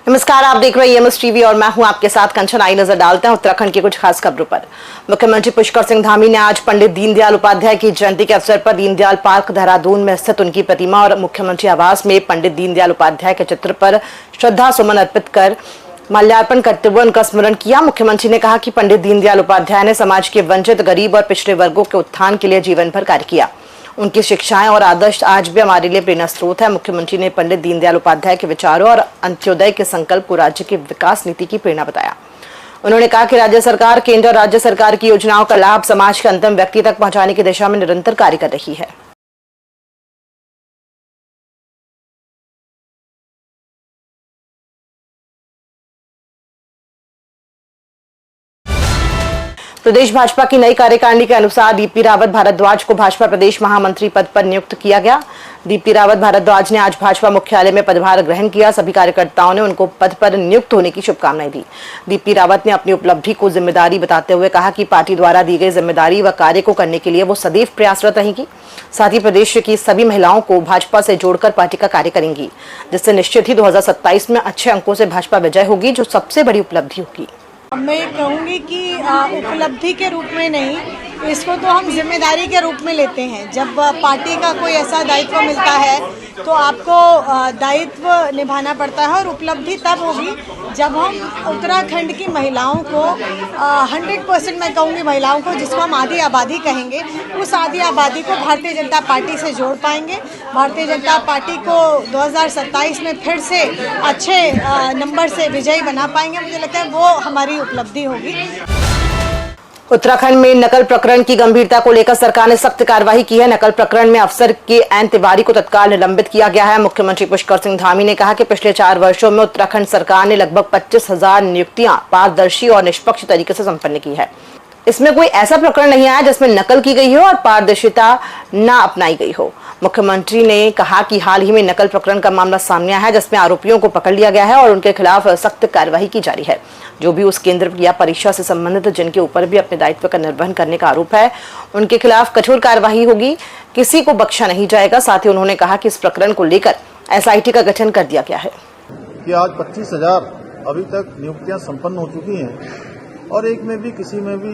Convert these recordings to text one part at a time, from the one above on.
नमस्कार, आप देख रहे हैं एमएस टीवी और मैं हूं आपके साथ कंचन। आई नजर डालते हैं उत्तराखंड की कुछ खास खबरों पर। मुख्यमंत्री पुष्कर सिंह धामी ने आज पंडित दीनदयाल उपाध्याय की जयंती के अवसर पर दीनदयाल पार्क देहरादून में स्थित उनकी प्रतिमा और मुख्यमंत्री आवास में पंडित दीनदयाल उपाध्याय के चित्र पर श्रद्धा सुमन अर्पित कर माल्यार्पण करते हुए उनका स्मरण किया। मुख्यमंत्री ने कहा कि पंडित दीनदयाल उपाध्याय ने समाज के वंचित, गरीब और पिछड़े वर्गों के उत्थान के लिए जीवन भर कार्य किया। उनकी शिक्षाएं और आदर्श आज भी हमारे लिए प्रेरणा स्रोत है। मुख्यमंत्री ने पंडित दीनदयाल उपाध्याय के विचारों और अंत्योदय के संकल्प को राज्य की विकास नीति की प्रेरणा बताया। उन्होंने कहा कि राज्य सरकार केंद्र और राज्य सरकार की योजनाओं का लाभ समाज के अंतिम व्यक्ति तक पहुंचाने की दिशा में निरंतर कार्य कर रही है। प्रदेश भाजपा की नई कार्यकारिणी के अनुसार डीपी रावत भारद्वाज को भाजपा प्रदेश महामंत्री पद पर नियुक्त किया गया। डीपी रावत भारद्वाज ने आज भाजपा मुख्यालय में पदभार ग्रहण किया। सभी कार्यकर्ताओं ने उनको पद पर नियुक्त होने की शुभकामनाएं दी। डीपी रावत ने अपनी उपलब्धि को जिम्मेदारी बताते हुए कहा कि पार्टी द्वारा दी गई जिम्मेदारी व कार्य को करने के लिए वो सदैव प्रयासरत रहेंगी। साथ ही प्रदेश की सभी महिलाओं को भाजपा से जोड़कर पार्टी का कार्य करेंगी, जिससे निश्चित ही 2027 में अच्छे अंकों से भाजपा विजय होगी, जो सबसे बड़ी उपलब्धि होगी। मैं कहूँगी कि उपलब्धि के रूप में नहीं, इसको तो हम जिम्मेदारी के रूप में लेते हैं। जब पार्टी का कोई ऐसा दायित्व मिलता है तो आपको दायित्व निभाना पड़ता है, और उपलब्धि तब होगी जब हम उत्तराखंड की महिलाओं को 100% मैं कहूँगी महिलाओं को, जिसको हम आधी आबादी कहेंगे, उस आधी आबादी को भारतीय जनता पार्टी से जोड़ पाएंगे। भारतीय जनता पार्टी को 2027 में फिर से अच्छे नंबर से विजयी बना पाएंगे। मुझे लगता है वो हमारी उपलब्धि होगी। उत्तराखंड में नकल प्रकरण की गंभीरता को लेकर सरकार ने सख्त कार्रवाई की है। नकल प्रकरण में अफसर के एन तिवारी को तत्काल निलंबित किया गया है। मुख्यमंत्री पुष्कर सिंह धामी ने कहा कि पिछले 4 वर्षों में उत्तराखंड सरकार ने लगभग 25,000 नियुक्तियां पारदर्शी और निष्पक्ष तरीके से संपन्न की है। इसमें कोई ऐसा प्रकरण नहीं आया जिसमें नकल की गई हो और पारदर्शिता न अपनाई गई हो। मुख्यमंत्री ने कहा कि हाल ही में नकल प्रकरण का मामला सामने आया है, जिसमें आरोपियों को पकड़ लिया गया है और उनके खिलाफ सख्त कार्रवाई की जा रही है। जो भी उस केंद्र या परीक्षा से संबंधित जिनके ऊपर भी अपने दायित्व का निर्वहन करने का आरोप है, उनके खिलाफ कठोर कार्रवाई होगी, किसी को बख्शा नहीं जाएगा। साथ ही उन्होंने कहा कि इस प्रकरण को लेकर SIT का गठन कर दिया गया है। कि आज 25,000 अभी तक नियुक्तियां संपन्न हो चुकी हैं और एक में भी किसी में भी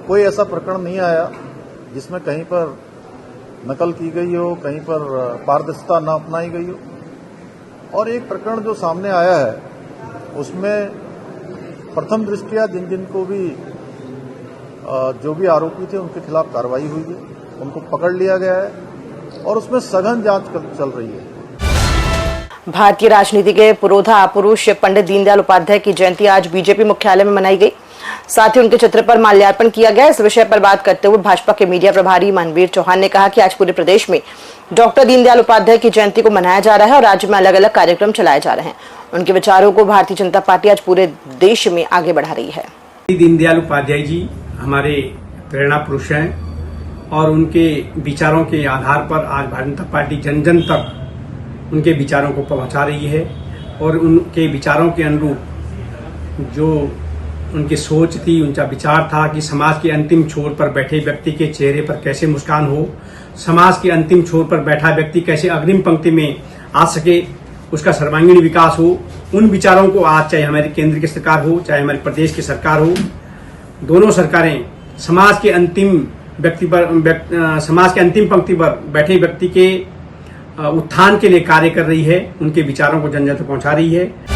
कोई ऐसा प्रकरण नहीं आया जिसमें कहीं पर नकल की गई हो, कहीं पर पारदर्शिता न अपनाई गई हो। और एक प्रकरण जो सामने आया है उसमें प्रथम दृष्टया जिनको भी जो भी आरोपी थे उनके खिलाफ कार्रवाई हुई है, उनको पकड़ लिया गया है और उसमें सघन जांच चल रही है। भारतीय राजनीति के पुरोधा पुरुष पंडित दीनदयाल उपाध्याय की जयंती आज बीजेपी मुख्यालय में मनाई गई। साथ ही उनके चित्र पर माल्यार्पण किया गया। इस विषय पर बात करते हुए भाजपा के मीडिया प्रभारी मनवीर चौहान ने कहा कि आज पूरे प्रदेश में डॉक्टर दीनदयाल उपाध्याय की जयंती को मनाया जा रहा है और राज्य में अलग अलग कार्यक्रम चलाए जा रहे हैं। उनके विचारों को भारतीय जनता पार्टी आज पूरे देश में आगे बढ़ा रही है। दीनदयाल उपाध्याय जी हमारे प्रेरणा पुरुष हैं और उनके विचारों के आधार पर आज भारतीय जनता पार्टी जन जन तक उनके विचारों को पहुंचा रही है। और उनके विचारों के अनुरूप जो उनकी सोच थी, उनका विचार था कि समाज के अंतिम छोर पर बैठे व्यक्ति के चेहरे पर कैसे मुस्कान हो, समाज के अंतिम छोर पर बैठा व्यक्ति कैसे अग्रिम पंक्ति में आ सके, उसका सर्वांगीण विकास हो। उन विचारों को आज चाहे हमारी केंद्र की सरकार हो, चाहे हमारे प्रदेश की सरकार हो, दोनों सरकारें समाज के अंतिम पंक्ति पर बैठे व्यक्ति के उत्थान के लिए कार्य कर रही है, उनके विचारों को जन जन तक पहुंचा रही है।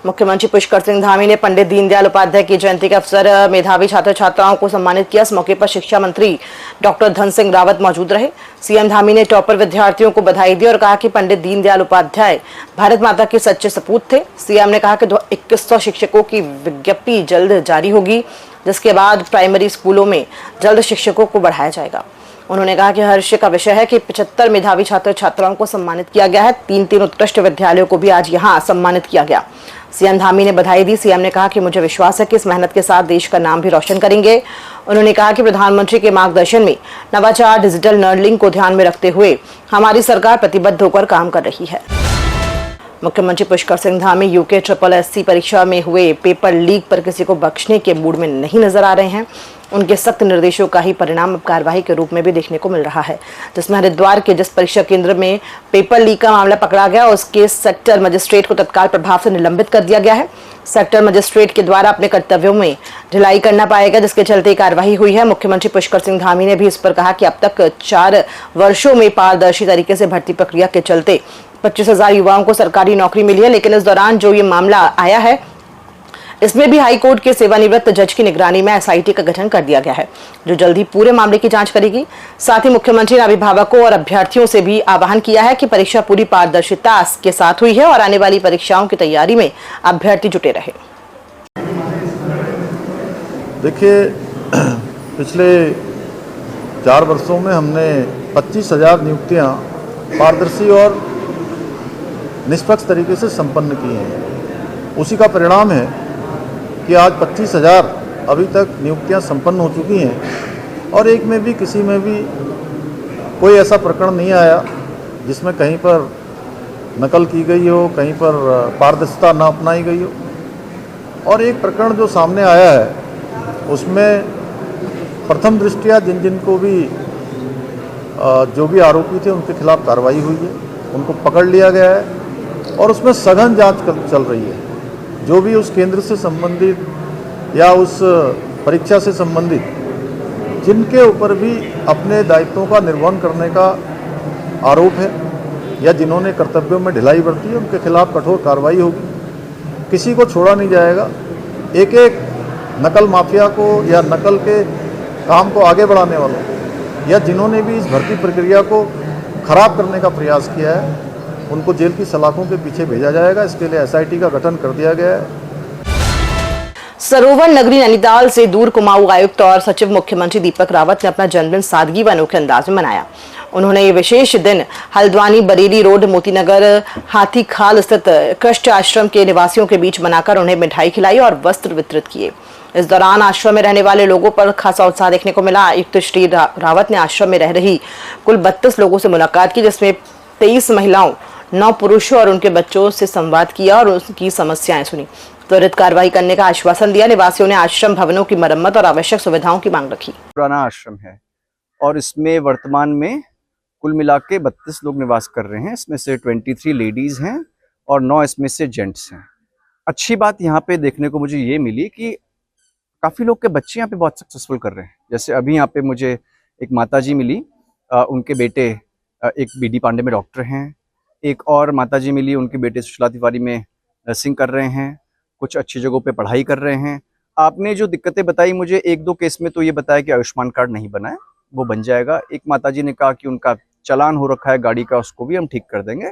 मुख्यमंत्री पुष्कर सिंह धामी ने पंडित दीनदयाल उपाध्याय की जयंती के अवसर मेधावी छात्र छात्राओं को सम्मानित किया। इस मौके पर शिक्षा मंत्री डॉक्टर धन सिंह रावत मौजूद रहे। सीएम धामी ने टॉपर विद्यार्थियों को बधाई दी और कहा कि पंडित दीनदयाल उपाध्याय भारत माता के सच्चे सपूत थे। सीएम ने कहा कि 2100 शिक्षकों की विज्ञप्ति जल्द जारी होगी, जिसके बाद प्राइमरी स्कूलों में जल्द शिक्षकों को बढ़ाया जाएगा। उन्होंने कहा कि हर्ष का विषय है कि 75 मेधावी छात्र छात्राओं को सम्मानित किया गया है। 3 उत्कृष्ट विद्यालयों को भी आज यहां सम्मानित किया गया। सीएम धामी ने बधाई दी। सीएम ने कहा कि मुझे विश्वास है कि इस मेहनत के साथ देश का नाम भी रोशन करेंगे। उन्होंने कहा कि प्रधानमंत्री के मार्गदर्शन में नवाचार, डिजिटल लर्निंग को ध्यान में रखते हुए हमारी सरकार प्रतिबद्ध होकर काम कर रही है। मुख्यमंत्री पुष्कर सिंह धामी यूके SSSC परीक्षा में हुए पेपर लीक पर किसी को बख्शने के मूड में नहीं नजर आ रहे हैं। उनके सख्त निर्देशों का ही परिणाम अब कार्रवाई के रूप में भी देखने को मिल रहा है, जिसमें हरिद्वार के जिस परीक्षा केंद्र में पेपर लीक का मामला पकड़ा गया उसके सेक्टर मजिस्ट्रेट को तत्काल प्रभाव से निलंबित कर दिया गया है। सेक्टर मजिस्ट्रेट के द्वारा अपने कर्तव्यों में ढिलाई करना पाएगा, जिसके चलते कार्रवाई हुई है। मुख्यमंत्री पुष्कर सिंह धामी ने भी इस पर कहा कि अब तक 4 वर्षों में पारदर्शी तरीके से भर्ती प्रक्रिया के चलते 25,000 युवाओं को सरकारी नौकरी मिली है, लेकिन इस दौरान जो ये मामला आया है इसमें भी हाईकोर्ट के सेवानिवृत्त जज की निगरानी में SIT का गठन कर दिया गया है, जो जल्द ही पूरे मामले की जांच करेगी। साथ ही मुख्यमंत्री ने अभिभावकों और अभ्यर्थियों से भी आह्वान किया है कि परीक्षा पूरी पारदर्शिता के साथ हुई है और आने वाली परीक्षाओं की तैयारी में अभ्यर्थी जुटे रहे। देखिए, पिछले 4 वर्षों में हमने 25,000 नियुक्तियां पारदर्शी और निष्पक्ष तरीके से संपन्न की हैं। उसी का परिणाम है कि आज 25,000 अभी तक नियुक्तियां संपन्न हो चुकी हैं और एक में भी किसी में भी कोई ऐसा प्रकरण नहीं आया जिसमें कहीं पर नकल की गई हो, कहीं पर पारदर्शिता न अपनाई गई हो। और एक प्रकरण जो सामने आया है उसमें प्रथम दृष्टया जिन को भी जो भी आरोपी थे उनके खिलाफ कार्रवाई हुई है, उनको पकड़ लिया गया है और उसमें सघन जांच चल रही है। जो भी उस केंद्र से संबंधित या उस परीक्षा से संबंधित जिनके ऊपर भी अपने दायित्वों का निर्वहन करने का आरोप है या जिन्होंने कर्तव्यों में ढिलाई बरती है, उनके खिलाफ कठोर कार्रवाई होगी। किसी को छोड़ा नहीं जाएगा। एक एक नकल माफिया को या नकल के काम को आगे बढ़ाने वालों को या जिन्होंने भी इस भर्ती प्रक्रिया को खराब करने का प्रयास किया है, उनको जेल की सलाखों के पीछे भेजा जाएगा। इसके लिए SIT का गठन कर दिया गया है। सरोवर नगरी नैनीताल से दूर कुमाऊं आयुक्त और सचिव मुख्यमंत्री दीपक रावत ने अपना जन्मदिन सादगी व अनोखे अंदाज में मनाया। उन्होंने ये विशेष दिन हल्द्वानी बरेली रोड मोतीनगर हाथी खाल स्थित कष्ट आश्रम के निवासियों के बीच मनाकर उन्हें मिठाई खिलाई और वस्त्र वितरित किए। इस दौरान आश्रम में रहने वाले लोगों पर खासा उत्साह देखने को मिला। आयुक्त श्री रावत ने आश्रम में रह रही कुल 32 लोगों से मुलाकात की, जिसमें 23 महिलाओं, 9 पुरुषों और उनके बच्चों से संवाद किया और उनकी समस्याएं सुनी। त्वरित कार्रवाई करने का आश्वासन दिया। निवासियों ने आश्रम भवनों की मरम्मत और आवश्यक सुविधाओं की मांग रखी। पुराना आश्रम है और इसमें वर्तमान में कुल मिला के 32 लोग निवास कर रहे हैं। इसमें से 23 लेडीज हैं और 9 इसमें से जेंट्स हैं। अच्छी बात यहाँ पे देखने को मुझे ये मिली कि काफ़ी लोग के बच्चे यहाँ पे बहुत सक्सेसफुल कर रहे हैं। जैसे अभी यहाँ पे मुझे एक माताजी मिली, उनके बेटे एक BD पांडे में डॉक्टर हैं। एक और माताजी मिली, उनके बेटे सुशीला तिवारी में नर्सिंग कर रहे हैं, कुछ अच्छी जगहों पे पढ़ाई कर रहे हैं। आपने जो दिक्कतें बताई मुझे, 1-2 केस में तो ये बताया कि आयुष्मान कार्ड नहीं बना है, वो बन जाएगा। एक माताजी ने कहा कि उनका चालान हो रखा है गाड़ी का, उसको भी हम ठीक कर देंगे।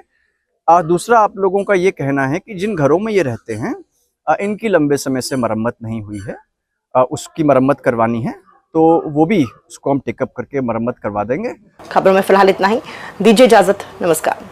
दूसरा, आप लोगों का ये कहना है कि जिन घरों में ये रहते हैं इनकी लंबे समय से मरम्मत नहीं हुई है, उसकी मरम्मत करवानी है, तो वो भी उसको हम टेकअप करके मरम्मत करवा देंगे। खबरों में फिलहाल इतना ही। दीजिए इजाजत। नमस्कार।